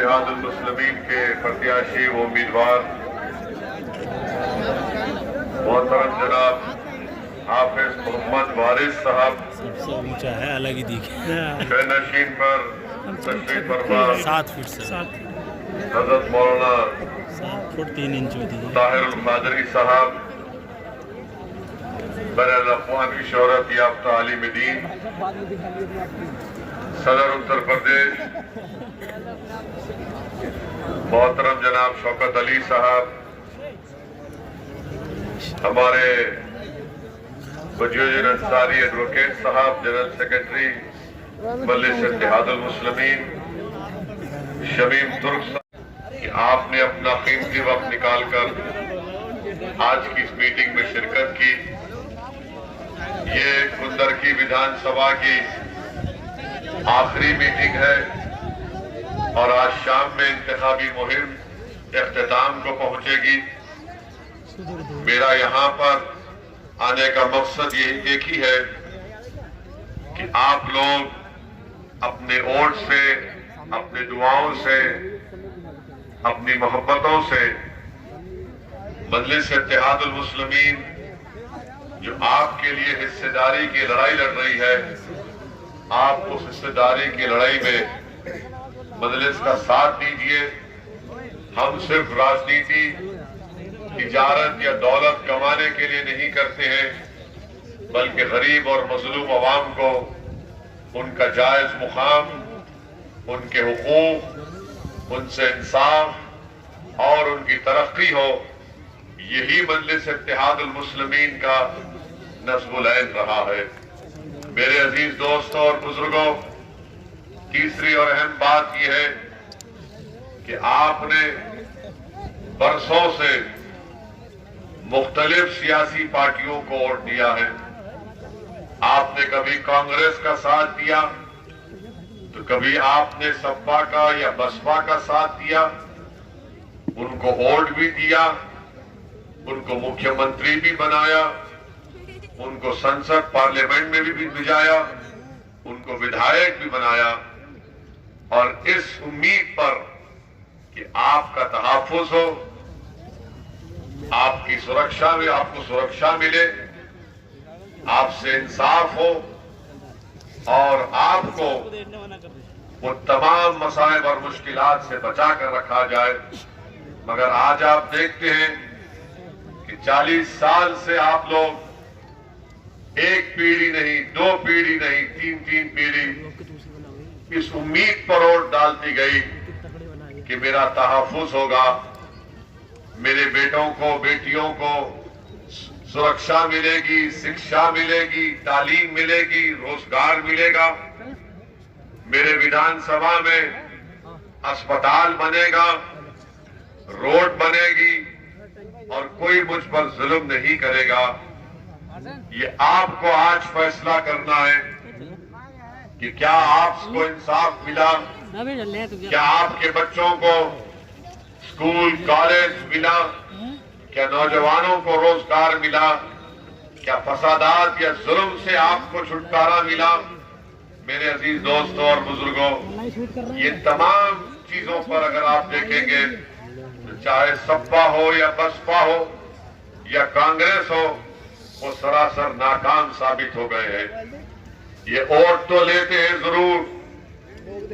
इत्तेहादुल मुस्लिमीन के प्रत्याशी व उम्मीदवार मोहतरम जनाब हाफिज मोहम्मद वारिस साहब सबसे ऊंचा है, अलग ही दिखे। नशीन पर तशरीफ फरमा 7 फीट से हजरत मौलाना 7 फुट 3 इंच होती है। ताहिरुल कादरी साहब बैनुल-अक़वामी शोहरत याफ्ता आलिम दीन सदर उत्तर प्रदेश मोहतरम जनाब शौकत अली साहब, हमारे वजूद अंसारी एडवोकेट साहब, जनरल सेक्रेटरी मजलिस इत्तेहादुल मुस्लिमीन शमीम तुर्क साहब, कि आपने अपना कीमती वक्त निकालकर आज की इस मीटिंग में शिरकत की। ये कुंदरकी विधानसभा की आखिरी मीटिंग है और आज शाम में इंतखाबी मुहिम इख्तिताम को पहुंचेगी। मेरा यहाँ पर आने का मकसद यही एक ही है कि आप लोग अपने वोट से, अपने दुआओं से, अपनी मोहब्बतों से मजलिस इत्तेहादुल मुस्लिमीन जो आपके लिए हिस्सेदारी की लड़ाई लड़ रही है, आप उस हिस्सेदारी की लड़ाई में मजलिस का साथ दीजिए। हम सिर्फ राजनीति, तिजारत या दौलत कमाने के लिए नहीं करते हैं, बल्कि गरीब और मजलूम अवाम को उनका जायज मुकाम, उनके हुकूक, उनसे इंसाफ और उनकी तरक्की हो, यही मजलिस इत्तेहादुल मुस्लिमीन का नस्बुल ऐन रहा है। मेरे अजीज दोस्तों और बुजुर्गों, तीसरी और अहम बात यह है कि आपने बरसों से मुख्तलिफ सियासी पार्टियों को वोट दिया है। आपने कभी कांग्रेस का साथ दिया, तो कभी आपने सपा का या बसपा का साथ दिया, उनको वोट भी दिया, उनको मुख्यमंत्री भी बनाया, उनको संसद पार्लियामेंट में भी भिजाया, उनको विधायक भी बनाया, और इस उम्मीद पर कि आपका तहफ़्फ़ुज़ हो, आपकी सुरक्षा में आपको सुरक्षा मिले, आपसे इंसाफ हो और आपको वो तमाम मसाइब और मुश्किलात से बचा कर रखा जाए। मगर आज आप देखते हैं कि 40 साल से आप लोग एक पीढ़ी नहीं, 2 पीढ़ी नहीं, 3 पीढ़ी इस उम्मीद पर वोट डालती गई कि मेरा तहफ़्फ़ुज़ होगा, मेरे बेटों को, बेटियों को सुरक्षा मिलेगी, शिक्षा मिलेगी, तालीम मिलेगी, रोजगार मिलेगा, मेरे विधानसभा में अस्पताल बनेगा, रोड बनेगी और कोई मुझ पर जुल्म नहीं करेगा। ये आपको आज फैसला करना है कि क्या आपको इंसाफ मिला, क्या आपके बच्चों को स्कूल कॉलेज मिला, क्या नौजवानों को रोजगार मिला, क्या फसादात या जुल्म से आपको छुटकारा मिला। मेरे अजीज दोस्तों और बुजुर्गों, ये तमाम चीजों पर अगर आप देखेंगे तो चाहे सपा हो या बसपा हो या कांग्रेस हो, वो सरासर नाकाम साबित हो गए हैं। ये वोट तो लेते हैं जरूर,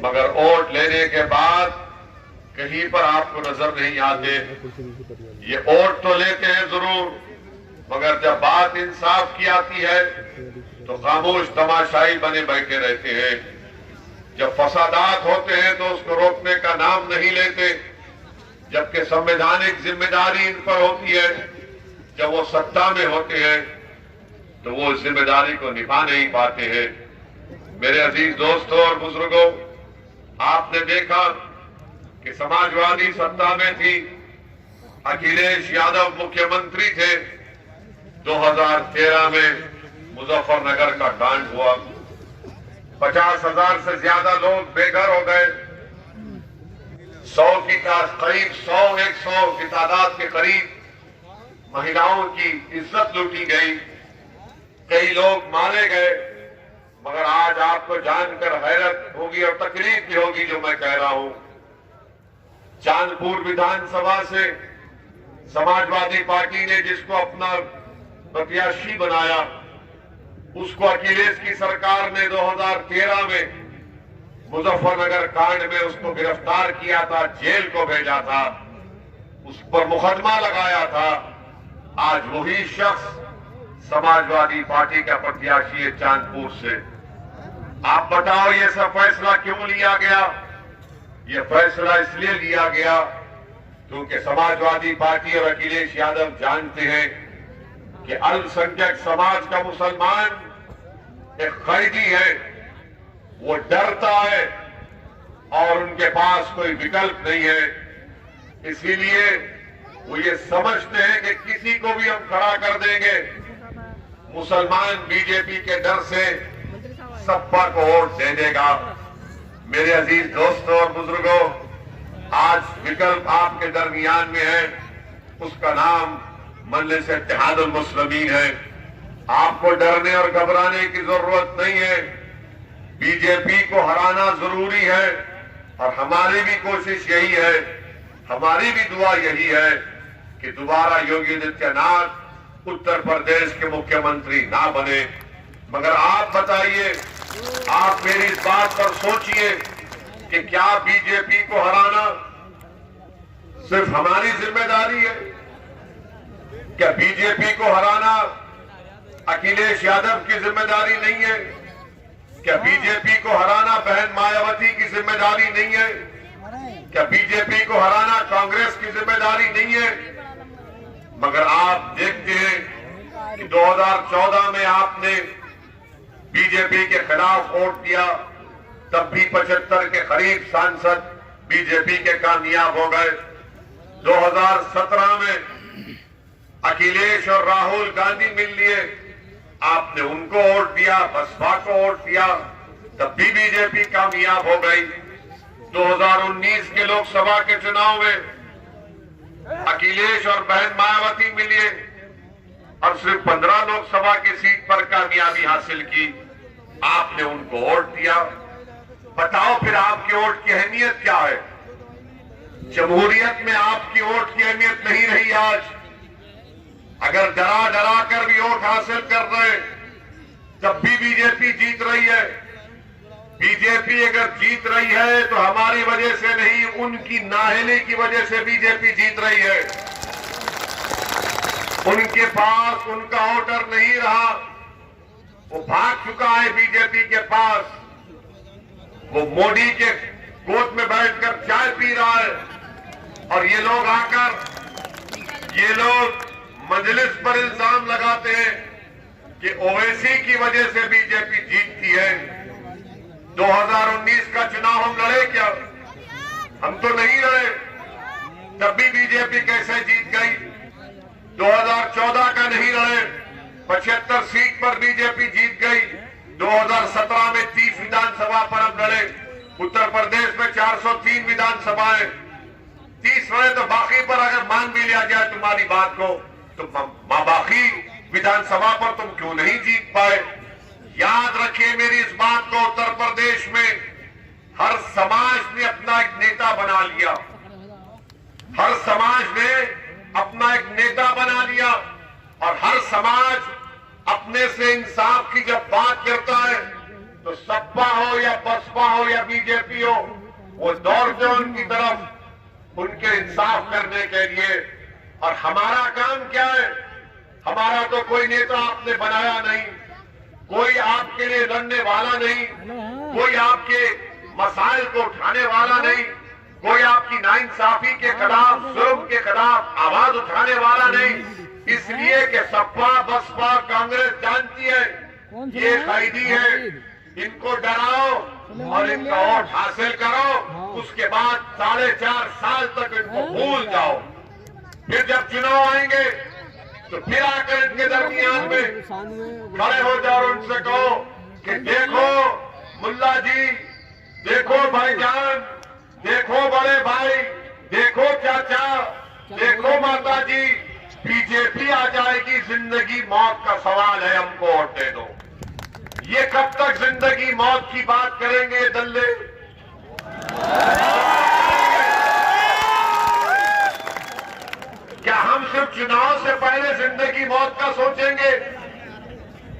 मगर वोट लेने के बाद कहीं पर आपको नजर नहीं आते। ये वोट तो लेते हैं जरूर, मगर जब बात इंसाफ की आती है तो खामोश तमाशाई बने बैठे रहते हैं। जब फसादात होते हैं तो उसको रोकने का नाम नहीं लेते, जबकि संवैधानिक जिम्मेदारी इन पर होती है। जब वो सत्ता में होते हैं तो वो इस जिम्मेदारी को निभा नहीं पाते हैं। मेरे अजीज दोस्तों और बुजुर्गों, आपने देखा कि समाजवादी सत्ता में थी, अखिलेश यादव मुख्यमंत्री थे, 2013 में मुजफ्फरनगर का कांड हुआ, 50,000 से ज्यादा लोग बेघर हो गए, 100 की करीब 100 की तादाद के करीब महिलाओं की इज्जत लूटी गई, कई लोग मारे गए। मगर आज आपको जानकर हैरत होगी और तकलीफ भी होगी जो मैं कह रहा हूं चांदपुर विधानसभा से समाजवादी पार्टी ने जिसको अपना प्रत्याशी बनाया, उसको अखिलेश की सरकार ने 2013 में मुजफ्फरनगर कांड में उसको गिरफ्तार किया था, जेल को भेजा था, उस पर मुकदमा लगाया था। आज वही शख्स समाजवादी पार्टी का प्रत्याशी है चांदपुर से। आप बताओ ये सब फैसला क्यों लिया गया? ये फैसला इसलिए लिया गया क्योंकि समाजवादी पार्टी और अखिलेश यादव जानते हैं कि अल्पसंख्यक समाज का मुसलमान एक कैदी है, वो डरता है और उनके पास कोई विकल्प नहीं है। इसीलिए वो ये समझते हैं कि किसी को भी हम खड़ा कर देंगे, मुसलमान बीजेपी के डर से सपा को वोट दे देगा। मेरे अजीज दोस्तों और बुजुर्गों, आज विकल्प आपके दरमियान में है, उसका नाम मजलिस इत्तेहादुल मुस्लिमीन है। आपको डरने और घबराने की जरूरत नहीं है। बीजेपी को हराना जरूरी है और हमारी भी कोशिश यही है, हमारी भी दुआ यही है कि दोबारा योगी आदित्यनाथ उत्तर प्रदेश के मुख्यमंत्री ना बने। मगर आप बताइए, आप मेरी इस बात पर सोचिए कि क्या बीजेपी को हराना सिर्फ हमारी जिम्मेदारी है? क्या बीजेपी को हराना अखिलेश यादव की जिम्मेदारी नहीं है? क्या बीजेपी को हराना बहन मायावती की जिम्मेदारी नहीं है? क्या बीजेपी को हराना कांग्रेस की जिम्मेदारी नहीं है? मगर आप देखते हैं कि 2014 में आपने बीजेपी के खिलाफ वोट दिया, तब भी 75 के करीब सांसद बीजेपी के कामयाब हो गए। 2017 में अखिलेश और राहुल गांधी मिल लिए, आपने उनको वोट दिया, बसपा को वोट दिया, तब भी बीजेपी कामयाब हो गई। 2019 के लोकसभा के चुनाव में अखिलेश और बहन मायावती मिले और सिर्फ 15 लोकसभा की सीट पर कामयाबी हासिल की, आपने उनको वोट दिया। बताओ फिर आपके वोट की अहमियत क्या है? जमहूरियत में आपकी वोट की अहमियत नहीं रही। आज अगर डरा डरा कर भी वोट हासिल कर रहे, तब भी बीजेपी जीत रही है। बीजेपी अगर जीत रही है तो हमारी वजह से नहीं, उनकी नाअहली की वजह से बीजेपी जीत रही है। उनके पास उनका वोटर नहीं रहा, वो भाग चुका है बीजेपी के पास। वो मोदी के गोद में बैठकर चाय पी रहा है और ये लोग मजलिस पर इल्जाम लगाते हैं कि ओवैसी की वजह से बीजेपी जीतती है। 2019 का चुनाव हम लड़े क्या? हम तो नहीं लड़े, तब भी बीजेपी कैसे जीत गई? 2014 का नहीं लड़े, 75 सीट पर बीजेपी जीत गई। 2017 में 30 विधानसभा पर हम लड़े, उत्तर प्रदेश में 403 विधानसभाएं, 30 लड़े, तो बाकी पर अगर मान भी लिया जाए तुम्हारी बात को, तो बाकी विधानसभा पर तुम क्यों नहीं जीत पाए? याद रखिए मेरी इस बात को, उत्तर प्रदेश में हर समाज ने अपना एक नेता बना लिया, हर समाज ने अपना एक नेता बना लिया और हर समाज अपने से इंसाफ की जब बात करता है तो सपा हो या बसपा हो या बीजेपी हो, वो दौड़ते उनकी तरफ उनके इंसाफ करने के लिए। और हमारा काम क्या है? हमारा तो कोई नेता आपने बनाया नहीं, कोई आपके लिए लड़ने वाला नहीं, कोई आपके मसाइल को उठाने वाला नहीं, कोई आपकी नाइंसाफी के खिलाफ, जुल्म के खिलाफ आवाज उठाने वाला नहीं। इसलिए कि सपा बसपा कांग्रेस जानती है ये कैदी है, इनको डराओ और इनका वोट हासिल करो, उसके बाद 4.5 साल तक इनको भूल जाओ। फिर जब चुनाव आएंगे तो फिर आकर इनके दरमियान में खड़े हो जाओ और उनसे कहो कि देखो मुल्ला जी, देखो भाईजान, देखो बड़े भाई, देखो चाचा, देखो माता जी, बीजेपी आ जाएगी, जिंदगी मौत का सवाल है, हमको वोट दे दो। ये कब तक जिंदगी मौत की बात करेंगे दल्ले? चुनाव से पहले जिंदगी मौत का सोचेंगे।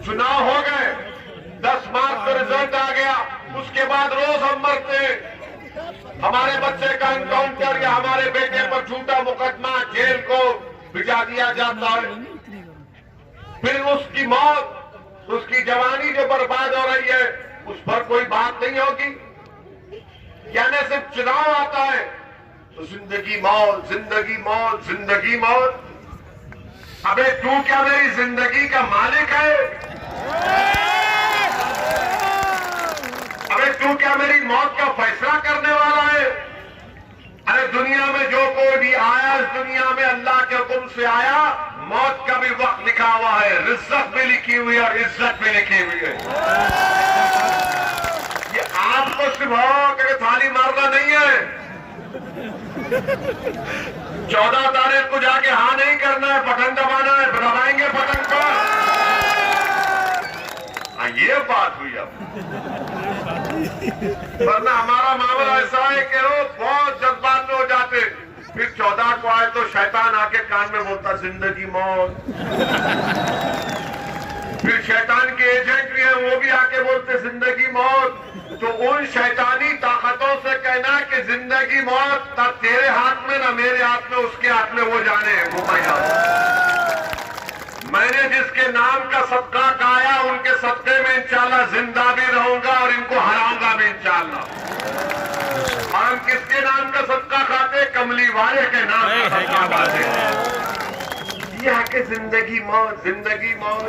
चुनाव हो गए, 10 मार्च को रिजल्ट आ गया, उसके बाद रोज हम मरते हैं। हमारे बच्चे का एनकाउंटर या हमारे बेटे पर झूठा मुकदमा, जेल को भिजा दिया जाता है। फिर उसकी मौत, उसकी जवानी जो बर्बाद हो रही है, उस पर कोई बात नहीं होगी। यानी सिर्फ चुनाव आता है तो जिंदगी मौत, जिंदगी मौत, जिंदगी मौत। अबे तू क्या मेरी जिंदगी का मालिक है? अबे तू क्या मेरी मौत का फैसला करने वाला है? अरे दुनिया में जो कोई भी आया, इस दुनिया में अल्लाह के हुक्म से आया। मौत का भी वक्त लिखा हुआ है, रिज़्क़ भी लिखी हुई है और इज्जत भी लिखी हुई है। ये आपको सिर्फ करके थाली मारना नहीं है। 14 तारीख को जाके हाँ नहीं करना है, बटन दबाना है, दबाएंगे बटन को। ये बात हुई अब। वरना हमारा मामला ऐसा है कि वो बहुत जज्बात में हो जाते, फिर 14 को आए तो शैतान आके कान में बोलता जिंदगी मौत। फिर शैतान के एजेंट भी हैं, वो भी आके बोलते जिंदगी मौत। तो उन शैतानी ताकतों से कहना कि जिंदगी मौत ना तेरे हाथ में ना मेरे हाथ में, उसके हाथ में, वो जाने वो मैंने जिसके नाम का सदका गाया, उनके सदके में इंशाल्लाह जिंदा भी रहूंगा और इनको हराऊंगा भी इंशाल्लाह। और हम किसके नाम का सदका खाते? कमली वाले के नाम का सदका खाते। ये आके जिंदगी मौत, जिंदगी मौत।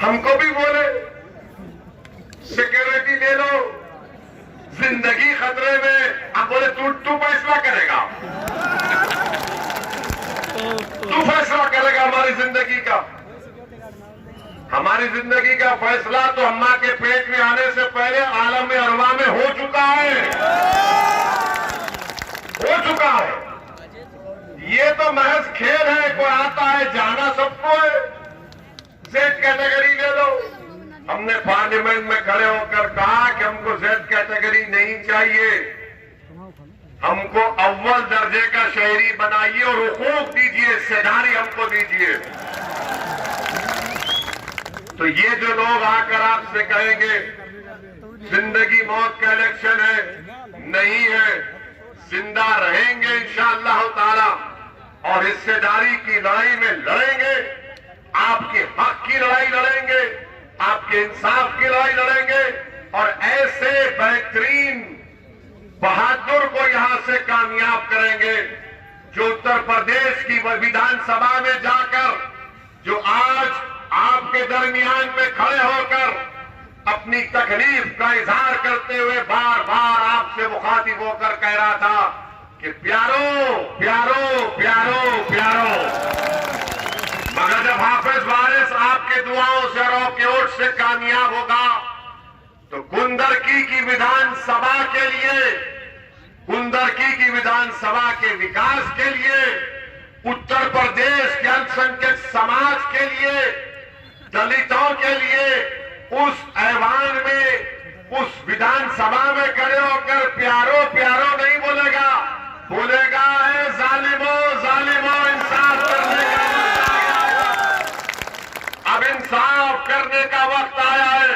हमको भी बोले सिक्योरिटी ले लो, जिंदगी खतरे में। अब बोले तू फैसला करेगा, तू फैसला करेगा हमारी जिंदगी का। हमारी जिंदगी का फैसला तो अम्मा के पेट में आने से पहले आलम अरवा में हो चुका है, हो चुका है। ये तो महज खेल है, कोई आता है जाना सबको है। जेड कैटेगरी ले लो। हमने पार्लियामेंट में खड़े होकर कहा कि हमको जेड कैटेगरी नहीं चाहिए, हमको अव्वल दर्जे का शहरी बनाइए और हुकूक दीजिए, हिस्सेदारी हमको दीजिए। तो ये जो लोग आकर आपसे कहेंगे जिंदगी मौत का इलेक्शन है, नहीं है, जिंदा रहेंगे इंशाअल्लाह ताला और हिस्सेदारी की लड़ाई में लड़ेंगे, आपके हक की लड़ाई लड़ेंगे, आपके इंसाफ की लड़ाई लड़ेंगे और ऐसे बेहतरीन बहादुर को यहां से कामयाब करेंगे जो उत्तर प्रदेश की विधानसभा में जाकर, जो आज आपके दरमियान में खड़े होकर अपनी तकलीफ का इजहार करते हुए बार बार आपसे मुखातिब होकर कह रहा था कि प्यारो प्यारो प्यारो प्यारो। मगर जब हाफिज वारिस आपके दुआओं से और आपके वोट से कामयाब होगा तो कुंदरकी की विधानसभा के लिए, कुंदरकी की विधानसभा के विकास के लिए, उत्तर प्रदेश के अल्पसंख्यक समाज के लिए, दलितों के लिए उस ऐवान में, उस विधानसभा में खड़े होकर प्यारो प्यारो नहीं बोलेगा, बोलेगा है जालिमो जालिमो, इंसाफ करने का वक्त आया। अब इंसाफ करने का वक्त आया है,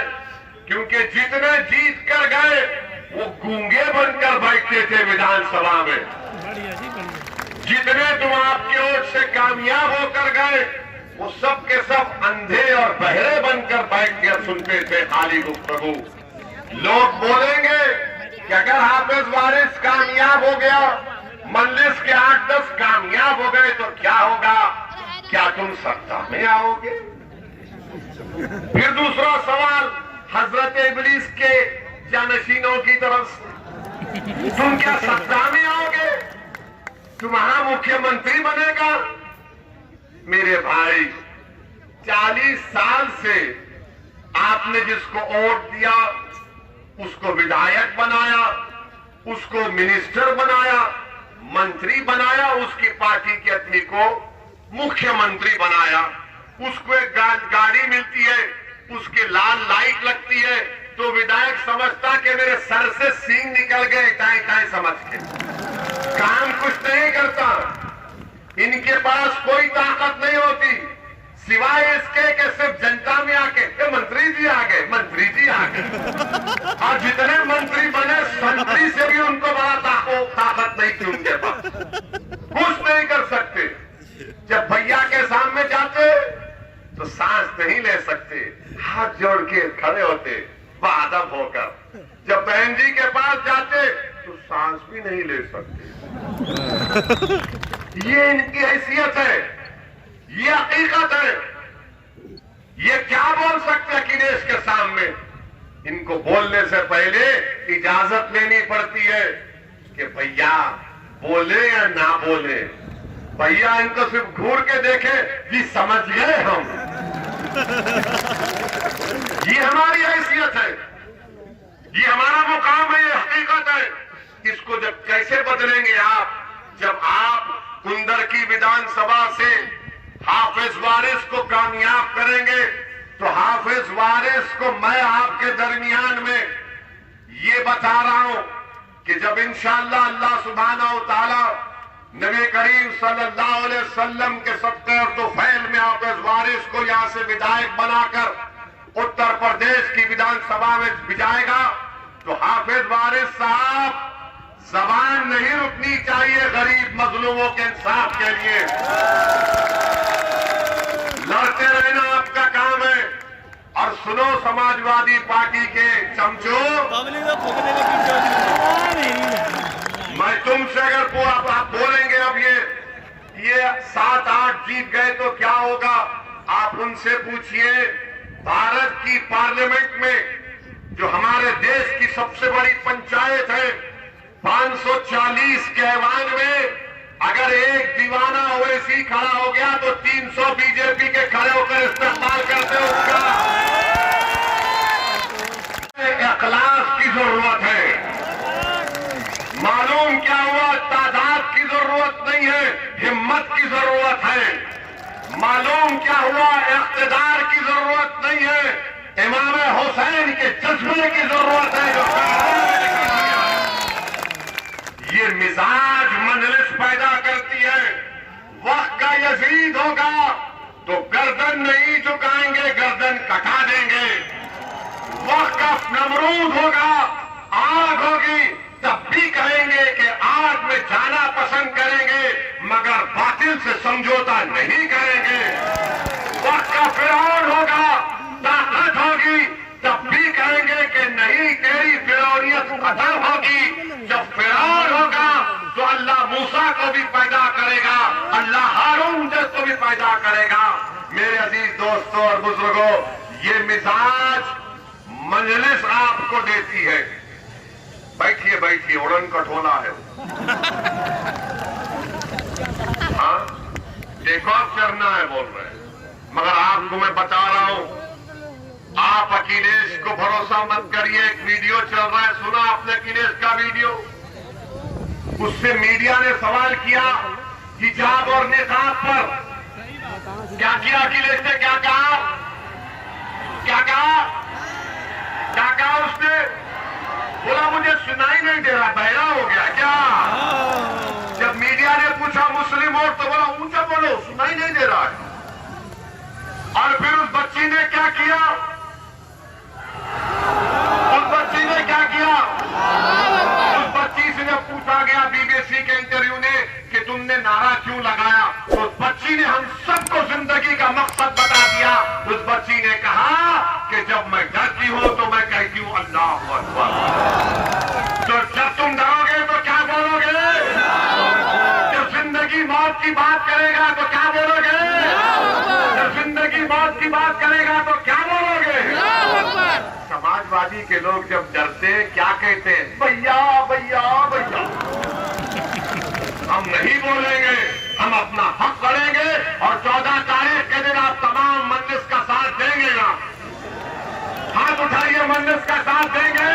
क्योंकि जितने जीत कर गए वो गूंगे बनकर बैठते थे विधानसभा में। जितने तुम आपके वोट से कामयाब होकर गए वो सब के सब अंधे और बहरे बनकर बैठ कर सुनते थे खाली गुफ्तगू। लोग बोलेंगे कि अगर हाफिज वारिस कामयाब हो गया, मजलिस के 8-10 कामयाब हो गए तो क्या होगा? क्या तुम सत्ता में आओगे? फिर दूसरा सवाल हजरत इब्लीस के जानशीनों की तरफ से, तुम क्या सत्ता में आओगे? तुम्हारा मुख्यमंत्री बनेगा? मेरे भाई, 40 साल से आपने जिसको वोट दिया उसको विधायक बनाया, उसको मिनिस्टर बनाया, मंत्री बनाया, उसकी पार्टी के अध्यक्ष को मुख्यमंत्री बनाया, उसको एक गाड़ी मिलती है, उसकी लाल लाइट लगती है तो विधायक समझता कि मेरे सर से सींग निकल गए, टाई टाई समझ के। काम कुछ नहीं करता। इनके पास कोई ताकत नहीं होती सिवाय इसके कि सिर्फ जनता में आके मंत्री जी आ गए, मंत्री जी आ गए। और जितने मंत्री बने संतरी से भी उनको बड़ा ताकत नहीं थी उनके पास, कुछ नहीं कर सकते। जब भैया के सामने जाते तो सांस नहीं ले सकते, हाथ जोड़ के खड़े होते बादब होकर। जब बहन जी के पास जाते तो सांस भी नहीं ले सकते। ये इनकी हैसियत है, ये हकीकत है। ये क्या बोल सकते अखिलेश के सामने? इनको बोलने से पहले इजाजत लेनी पड़ती है कि भैया बोले या ना बोले। भैया इनको सिर्फ घूर के देखे जी समझ गए हम। ये हमारी हैसियत है, ये हमारा मुकाम है, ये हकीकत है। इसको जब कैसे बदलेंगे आप? जब आप कुंदर की विधानसभा से हाफिज वारिस को कामयाब करेंगे तो हाफिज वारिस को मैं आपके दरमियान में ये बता रहा हूं कि जब इंशाअल्लाह अल्लाह सुब्हानहू व तआला नबी करीम सल्लल्लाहु अलैहि वसल्लम के सत्तर तो फैल में हाफिज वारिस को यहां से विधायक बनाकर उत्तर प्रदेश की विधानसभा में भिजाएगा तो हाफिज वारिस साहब जबान नहीं रुकनी चाहिए गरीब मजलूमों के इंसाफ के लिए। लड़ते रहना आपका काम है। और सुनो समाजवादी पार्टी के चमचों, मैं तुमसे अगर आप बोलेंगे अब ये 7-8 जीत गए तो क्या होगा, आप उनसे पूछिए। भारत की पार्लियामेंट में जो हमारे देश की सबसे बड़ी पंचायत है 540 के ऐवान में अगर एक दीवाना ओवैसी खड़ा हो गया तो 300 बीजेपी के खड़े होकर इस्तेमाल करते उसका। इखलास की जरूरत है। मालूम क्या हुआ? तादाद की जरूरत नहीं है, हिम्मत की जरूरत है। मालूम क्या हुआ? इख्तिदार की जरूरत नहीं है, इमाम हुसैन के जज्बे की जरूरत है। ये मिजाज मजलिस पैदा करती है। वक्त का यजीद होगा तो गर्दन नहीं झुकाएंगे, गर्दन कटा देंगे। वक्त का नमरूद होगा, आग होगी तब भी कहेंगे कि आग में जाना पसंद करेंगे मगर बातिल से समझौता नहीं करेंगे। वक्त का फिरौन होगा, ताकत होगी तब भी कहेंगे कि नहीं तेरी फिरौनियत खत्म होगी। जब फिरौन होगा तो अल्लाह मूसा को भी पैदा करेगा, अल्लाह हारून को भी पैदा करेगा। मेरे अजीज दोस्तों और बुजुर्गों, ये मिजाज मजलिस आपको देती है। बैठिए बैठिए, उड़न कठोला है। हाँ, टेक ऑफ करना है बोल रहे हैं, मगर आपको मैं बता रहा हूं आप अखिलेश को भरोसा मत करिए। एक वीडियो चल रहा है, सुना आपने अखिलेश का वीडियो? उससे मीडिया ने सवाल किया हिजाब और निकाब पर। क्या किया अखिलेश ने? क्या कहा? क्या कहा? क्या कहा उसने? बोला मुझे सुनाई नहीं दे रहा, बहरा हो गया क्या? जब मीडिया ने पूछा मुस्लिम वोट तो बोला ऊंचा बोलो, सुनाई नहीं दे रहा है। और फिर उस बच्ची ने क्या किया? उस बच्ची ने क्या किया? उस बच्ची से जब पूछा गया बीबीसी के इंटरव्यू ने कि तुमने नारा क्यों लगाया, तो उस बच्ची ने हम सबको जिंदगी का मकसद बता दिया। उस बच्ची ने कहा कि जब मैं डरती हूं तो मैं कहती हूं अल्लाहू अकबर। तो जब तुम डरोगे तो क्या बोलोगे? जब जिंदगी मौत की बात करेगा तो क्या बोलोगे? जब जिंदगी मौत की बात करेगा तो क्या बोलोगे? समाजवादी के लोग जब डरते क्या कहते हैं? भैया भैया भैया। हम नहीं बोलेंगे, हम अपना हक करेंगे। और 14 तारीख के दिन आप तमाम मजलिस का साथ देंगे ना? हाथ उठाइए, मजलिस का साथ देंगे।